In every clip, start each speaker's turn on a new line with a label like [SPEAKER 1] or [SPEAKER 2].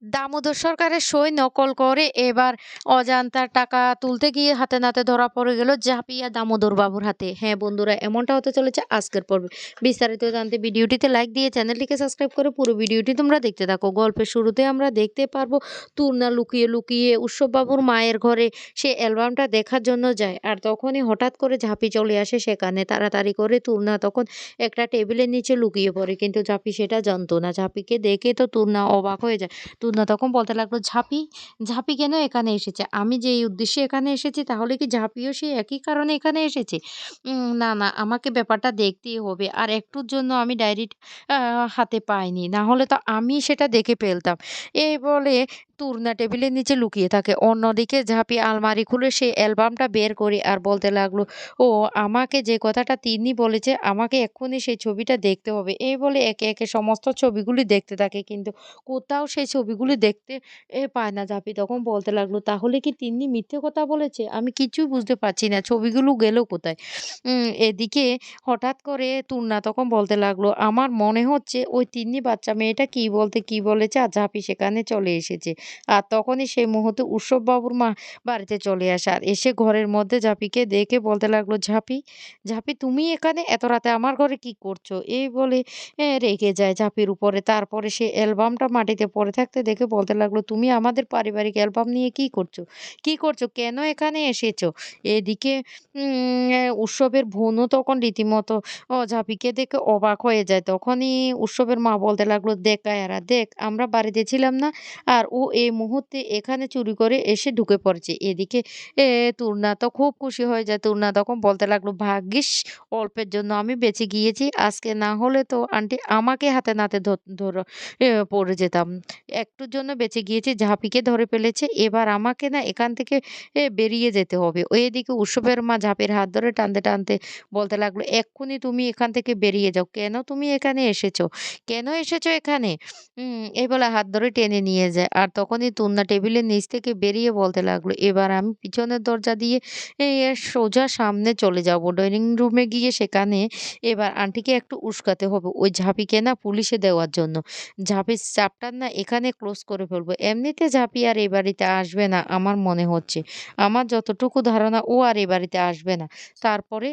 [SPEAKER 1] দামোদর সরকারের সই নকল করে এবার অজান্তার টাকা তুলতে গিয়ে হাতে নাতে ধরা পড়ে গেল ঝাঁপিয়া দামোদর বাবুর হাতে। হ্যাঁ বন্ধুরা, এমনটা হতে চলেছে আজকের পর্বে। বিস্তারিত জানতে ভিডিওটিতে লাইক দিয়ে চ্যানেলটিকে সাবস্ক্রাইব করে পুরো ভিডিওটি তোমরা দেখতে থাকো। গল্পের শুরুতে আমরা দেখতে পারবো তুর্না লুকিয়ে লুকিয়ে উৎসব বাবুর মায়ের ঘরে সে অ্যালবামটা দেখার জন্য যায়। আর তখনই হঠাৎ করে ঝাঁপি চলে আসে সেখানে। তাড়াতাড়ি করে তুর্না তখন একটা টেবিলের নিচে লুকিয়ে পড়ে, কিন্তু ঝাঁপি সেটা জানতো না। ঝাঁপিকে দেখে তো তুর্না অবাক হয়ে যায়। তুনা তখন বলতে লাগলো, "ঝাঁপি, ঝাঁপি কেন এখানে এসেছে? আমি যেই উদ্দেশ্যে এখানে এসেছি তাহলে কি ঝাঁপিও সেই একই কারণে এখানে এসেছে? না, না, আমাকে ব্যাপারটা দেখতেই হবে। আর একটুর জন্য আমি ডায়েরিটা আ হাতে পাইনি। না হলে তো আমি সেটা দেখে ফেলতাম।" এই বলে তুরনা টেবিলের নিচে লুকিয়ে থাকে। অন্যদিকে ঝাঁপি আলমারি খুলে সেই অ্যালবামটা বের করে আর বলতে লাগলো, "ও আমাকে যে কথাটা তিন্নি বলেছে আমাকে এক্ষুনি সেই ছবিটা দেখতে হবে।" এই বলে একে, একে সমস্ত ছবিগুলি দেখতে থাকে। কিন্তু কোথাও সেই ছবিগুলি দেখতে পায় না। জাপি তখন বলতে লাগলো, "তাহলে কি তিন্নি মিথ্যে কথা বলেছে? আমি কিছুই বুঝতে পারছি না। ছবিগুলো গেল কোথায়?" এদিকে হঠাৎ করে টুন্না তখন বলতে লাগলো, "আমার মনে হচ্ছে ওই তিন্নি বাচ্চা মেয়েটা কি বলতে কি বলেছে আর ঝাঁপি সেখানে চলে এসেছে।" আর তখনই সেই মুহূর্তে উৎসববাবুর মা বাড়িতে চলে আসে। আর এসে ঘরের মধ্যে ঝাঁপিকে দেখে বলতে লাগলো, "ঝাঁপি, ঝাঁপি তুমি এখানে এত রাতে আমার ঘরে কি করছো?" এই বলে রেগে যায় ঝাঁপির উপরে। তারপরে সে অ্যালবামটা মাটিতে পড়ে থাকতে দেখে বলতে লাগলো, "তুমি আমাদের পারিবারিক অ্যালবাম নিয়ে কি করছো? কি করছো? কেন এখানে এসেছো?" এদিকে উৎসবের বোনও তখন রীতিমতো ঝাঁপিকে দেখে অবাক হয়ে যায়। তখনই উৎসবের মা বলতে লাগলো, "দেখ আয়ারা দেখ, আমরা বাড়িতে ছিলাম না? আর ও এই মুহূর্তে এখানে চুরি করে এসে ঢুকে পড়েছে।" এদিকে এ তুর্না তো খুব খুশি হয়ে যায়। তুর্না তখন বলতে লাগলো, "ভাগ্যিস অল্পের জন্য আমি বেঁচে গিয়েছি। আজকে না হলে তো আন্টি আমাকে হাতে নাতে ধরে পড়ে যেতাম। একটুর জন্য বেঁচে গিয়েছি, ঝাঁপিকে ধরে ফেলেছে। এবার আমাকে না এখান থেকে বেরিয়ে যেতে হবে।" এদিকে উৎসবের মা ঝাঁপির হাত ধরে টানতে, টানতে বলতে লাগলো, "এক্ষুনি তুমি এখান থেকে বেরিয়ে যাও। কেন তুমি এখানে এসেছো? কেন এসেছো এখানে?" এই বলে হাত ধরে টেনে নিয়ে যায়। আর তখনই তুন্না টেবিলের নিচ থেকে বেরিয়ে বলতে লাগলো, "এবার আমি পিছনের দরজা দিয়ে সোজা সামনে চলে যাবো। ডাইনিং রুমে গিয়ে সেখানে এবার আন্টিকে একটু উস্কাতে হবে ওই ঝাঁপিকে না পুলিশে দেওয়ার জন্য। ঝাঁপির চ্যাপ্টার না এখানে ক্লোজ করে ফেলবো। এমনিতে ঝাঁপি আর এ বাড়িতে আসবে না আমার মনে হচ্ছে। আমার যতটুকু ধারণা ও আর এ বাড়িতে আসবে না। তারপরে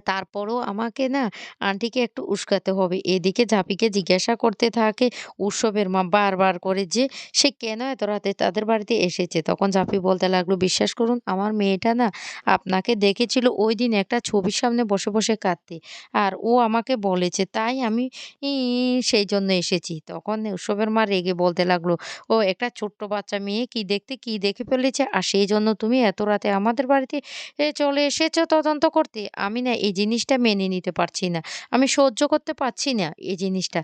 [SPEAKER 1] তারপরও আমাকে না আন্টিকে একটু উস্কাতে হবে।" এদিকে ঝাঁপিকে জিজ্ঞাসা করতে থাকে উৎসবের মা বারবার করে যে সে কেন এত রাতে তাদের বাড়িতে এসেছে। তখন ঝাঁপি বলতে লাগলো, "বিশ্বাস করুন আমার মেয়েটা না আপনাকে দেখেছিল ঐদিন একটা ছবির সামনে বসে, বসে কাঁদতে। আর ও আমাকে বলেছে তাই আমি ই সেইজন্য এসেছি।" তখন উৎসবের মা রেগে বলতে লাগলো, "ও একটা ছোট্ট বাচ্চা মেয়ে কি দেখতে কি দেখে ফেলেছে আর সেইজন্য তুমি এত রাতে আমাদের বাড়িতে চলে এসেছো তদন্ত করতে। আমি না এই জিনিসটা মেনে নিতে পারছি না। আমি সহ্য করতে পারছি না এই জিনিসটা।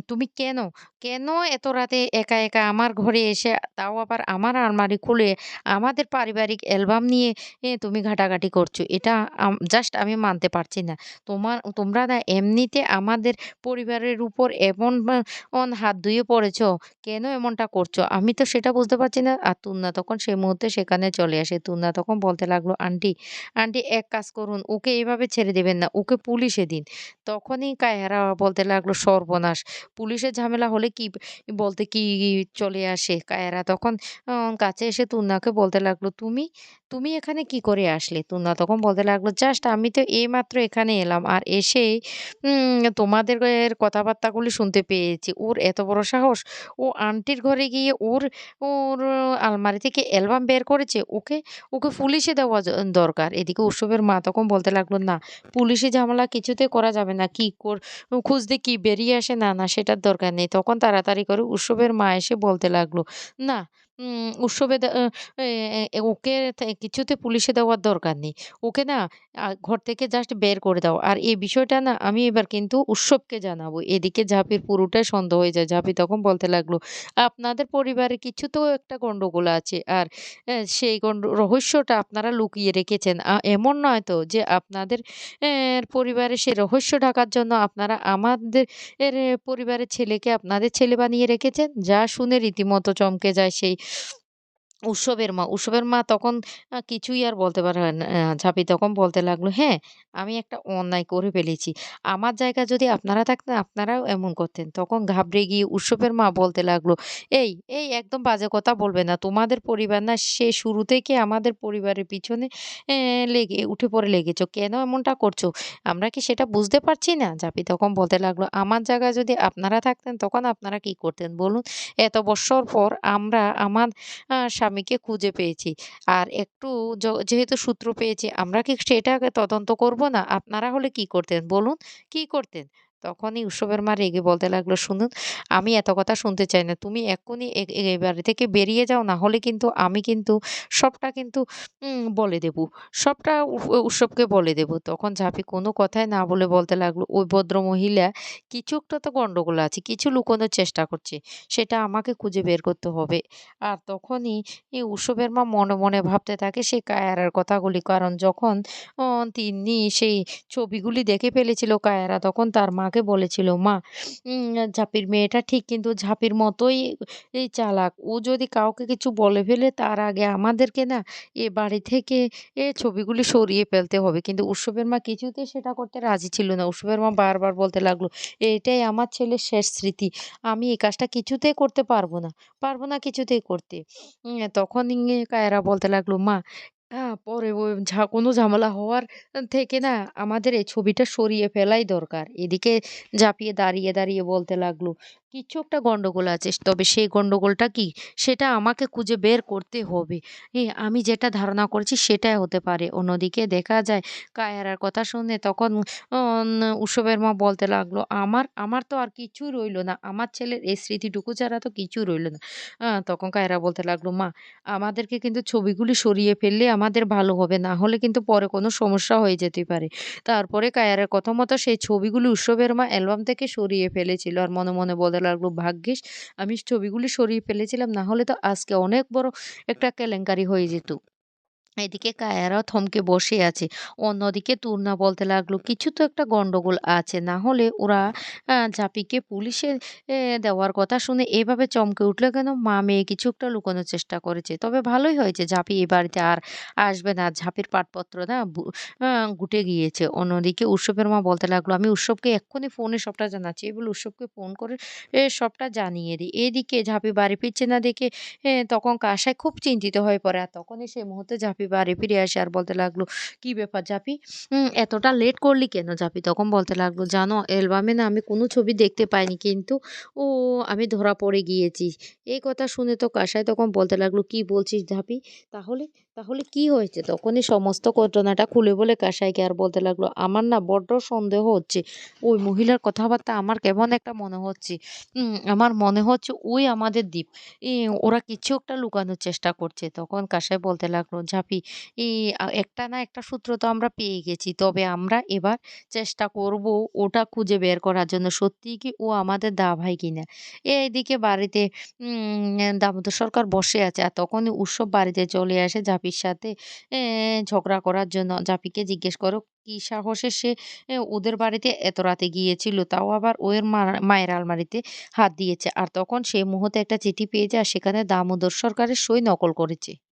[SPEAKER 1] তুমি কেন, কেন এত রাতে একা, একা আমার ঘরে এসে তাও আবার আমার আলমারি খুলে আমাদের পারিবারিক অ্যালবাম নিয়ে তুমি ঘাটাঘাটি করছো। এটা জাস্ট আমি মানতে পারছি না। তোমরা না এমনিতে আমাদের পরিবারের উপর এমন হাত ধুয়ে পড়েছো। কেন এমনটা করছো? আমি তো সেটা বুঝতে পারছি না।" আর তুন্না তখন সেই মুহূর্তে সেখানে চলে আসে। তুন্না তখন বলতে লাগলো, "আন্টি, আন্টি এক কাজ করুন, ওকে এভাবে ছেড়ে দিবেন না। ওকে পুলিশে দিন।" তখনই কায়হারা বলতে লাগলো, "সর্বনাশ! পুলিশের ঝামেলা হলে কি বলতে কি চলে আসে?" কায়হারা তখন কাছে এসে তুন্নাকে বলতে লাগলো, "তুমি, তুমি এখানে কি করে আসলে?" তুন্না তখন বলতে লাগলো, "জাস্ট আমি তো এইমাত্র এখানে এলাম। আর এসেই তোমাদের কথাবার্তাগুলি শুনতে পেয়েছি। ওর এত বড় সাহস! ও আন্টির ঘরে গিয়ে ওর ওর আলমারি থেকে অ্যালবাম বের করেছে। ওকে পুলিশে দেওয়া দরকার।" এদিকে উৎসবের মা তখন বলতে লাগলো, "না, পুলিশি ঝামেলা কিছুতেই করা যাবে না। কি খুঁজতে কি বেরিয়ে আসে? না, না সেটার দরকার নেই।" তখন তাড়াতাড়ি করে উৎসবের মা এসে বলতে লাগলো, "না, উৎসবে দে এ এ ওকে কিছুতে পুলিশে দেওয়ার দরকার নেই। ওকে না ঘর থেকে জাস্ট বের করে দাও। আর এই বিষয়টা না আমি এবার কিন্তু উৎসবকে জানাবো।" এদিকে ঝাঁপির পুরোটাই সন্দেহ হয়ে যায়। ঝাঁপি তখন বলতে লাগলো, "আপনাদের পরিবারে কিছু তো একটা গন্ডগোল আছে। আর সেই রহস্যটা আপনারা লুকিয়ে রেখেছেন। এমন নয় তো যে আপনাদের পরিবারে সে রহস্য ঢাকার জন্য আপনারা আমাদের পরিবারের ছেলেকে আপনাদের ছেলে বানিয়ে রেখেছেন?" যা শুনে রীতিমতো চমকে যায় সেই উৎসবের মা তখন কিছুই আর বলতে পারে না। ঝাঁপি তখন বলতে লাগলো, "হ্যাঁ, আমি একটা অন্যায় করে ফেলেছি। আমার জায়গায় যদি আপনারা থাকতেন আপনারাও এমন করতেন।" তখন ঘাবড়ে গিয়ে উৎসবের মা বলতে লাগলো, "এই, এই একদম বাজে কথা বলবে না। তোমাদের পরিবার না সে শুরু থেকে আমাদের পরিবারের পিছনে লেগে উঠে পড়ে লেগেছ। কেন এমনটা করছো? আমরা কি সেটা বুঝতে পারছি না?" ঝাঁপি তখন বলতে লাগলো, "আমার জায়গায় যদি আপনারা থাকতেন তখন আপনারা কি করতেন বলুন? এত বৎসর পর আমরা আমার স্বামীকে খুঁজে পেয়েছি। আর একটু যেহেতু সূত্র পেয়েছি, আমরা কি সেটাকে তদন্ত করব না? আপনারা হলে কি করতেন বলুন? কি করতেন?" তখনই উৎসবের মা রেগে বলতে লাগলো, "শুনুন, আমি এত কথা শুনতে চাই না। তুমি এক্ষুনি এ বাড়ি থেকে বেরিয়ে যাও। না হলে কিন্তু আমি কিন্তু সবটা কিন্তু বলে দেব। সবটা উৎসবকে বলে দেব।" তখন ঝাঁপি কোনো কথাই না বলে বলতে লাগলো, "ওই ভদ্রমহিলা কিছু একটা তো গন্ডগোল আছে। কিছু লুকোনোর চেষ্টা করছে। সেটা আমাকে খুঁজে বের করতে হবে।" আর তখনই উৎসবের মা মনে, মনে ভাবতে থাকে সেই কায়রার কথাগুলি। কারণ যখন তিনি সেই ছবিগুলি দেখে ফেলেছিল কায়রা তখন তার মাকে বলেছিল, "মা ঝাঁপির মেয়েটা ঠিক কিন্তু ঝাঁপির মতোই চালাক। ও যদি কাউকে কিছু বলে ফেলে তার আগে আমাদেরকে না এ বাড়ি থেকে ছবিগুলি সরিয়ে ফেলতে হবে।" কিন্তু উৎসবের মা কিছুতেই সেটা করতে রাজি ছিল না। উৎসবের মা বারবার বলতে লাগলো, "এটাই আমার ছেলের শেষ স্মৃতি। আমি এই কাজটা কিছুতেই করতে পারব না কিছুতেই করতে।" তখন কায়রা বলতে লাগলো, "মা পরে ও কোনো ঝামেলা হওয়ার থেকে না আমাদের এই ছবিটা সরিয়ে ফেলাই দরকার।" এদিকে ঝাঁপিয়ে দাঁড়িয়ে, দাঁড়িয়ে বলতে লাগলো, "কিছু একটা গন্ডগোল আছে। তবে সেই গন্ডগোলটা কি সেটা আমাকে খুঁজে বের করতে হবে। আমি যেটা ধারণা করছি সেটাই হতে পারে।" অন্যদিকে দেখা যায় কায়রার কথা শুনে তখন অন উৎসবের মা বলতে লাগলো, "আমার আমার তো আর কিছুই রইল না। আমার ছেলের এই স্মৃতিটুকু ছাড়া তো কিছুই রইল না।" তখন কায়রা বলতে লাগলো, "মা, আমাদেরকে কিন্তু ছবিগুলি সরিয়ে ফেললে আমাদের ভালো হবে। না হলে কিন্তু পরে কোনো সমস্যা হয়ে যেতে পারে।" তারপরে কায়রার কথা মতো সেই ছবিগুলি উৎসবের মা অ্যালবাম থেকে সরিয়ে ফেলেছিল। আর মনে, মনে বলতে লাগলো, "ভাগ্যিস আমি ছবিগুলি সরিয়ে ফেলেছিলাম। না হলে তো আজকে অনেক বড় একটা কেলেঙ্কারি হয়ে যেত।" এদিকে কায়ারাও থমকে বসে আছে। অন্যদিকে তুর্না বলতে লাগলো, "কিছু তো একটা গন্ডগোল আছে। না হলে ওরা জাপিকে পুলিশে দেওয়ার কথা শুনে এভাবে চমকে উঠল কেন? মা মেয়ে কিছু একটা লুকোনোর চেষ্টা করেছে। তবে ভালোই হয়েছে জাপি এ বাড়িতে আর আসবে না। ঝাঁপির পাটপত্র না আ গুটে গিয়েছে।" অন্যদিকে উৎসবের মা বলতে লাগলো, "আমি উৎসবকে এক্ষুনি ফোনে সবটা জানাচ্ছি।" এই বলে উৎসবকে ফোন করে সবটা জানিয়ে দিই। এদিকে ঝাঁপি বাড়ি ফিরছে না দেখে তখন কাসাই খুব চিন্তিত হয়ে পড়ে। আর তখনই সেই মুহূর্তে ঝাঁপি বাড়ি ফিরে আসে আর বলতে লাগলো, "কি ব্যাপার ঝাঁপি? এতটা লেট করলি কেন?" ঝাঁপি তখন বলতে লাগলো, "জানো অ্যালবামে না আমি কোনো ছবি দেখতে পাইনি কিন্তু ও আমি ধরা পড়ে গিয়েছি।" এই কথা শুনে তো কাসাই তখন বলতে লাগলো, "কি বলছিস ঝাঁপি? তাহলে তাহলে কি হয়েছে?" তখনই সমস্ত ঘটনাটা খুলে বলে কাসাইকে আর বলতে লাগলো, "আমার না বড্ড সন্দেহ হচ্ছে। ওই মহিলার কথাবার্তা আমার কেমন একটা মনে হচ্ছে। আমার মনে হচ্ছে ওই আমাদের দ্বীপ। ওরা কিছু একটা লুকানোর চেষ্টা করছে।" তখন কাসাই বলতে লাগলো, "ঝাঁপি ই একটা না একটা সূত্র তো আমরা পেয়ে গেছি। তবে আমরা এবার চেষ্টা করব ওটা খুঁজে বের করার জন্য। সত্যিই কি ও আমাদের ভাই কিনা?" এইদিকে বাড়িতে দামোদর সরকার বসে আছে। আর তখনই উৎসব বাড়িতে চলে আসে ঝাঁপির সাথে ঝগড়া করার জন্য। ঝাঁপিকে জিজ্ঞেস করো কি সাহসে সে ওদের বাড়িতে এত রাতে গিয়েছিল। তাও আবার ওর মায়ের আলমারিতে হাত দিয়েছে। আর তখন সেই মুহূর্তে একটা চিঠি পেয়ে যায় আর সেখানে দামোদর সরকারের সই নকল করেছে।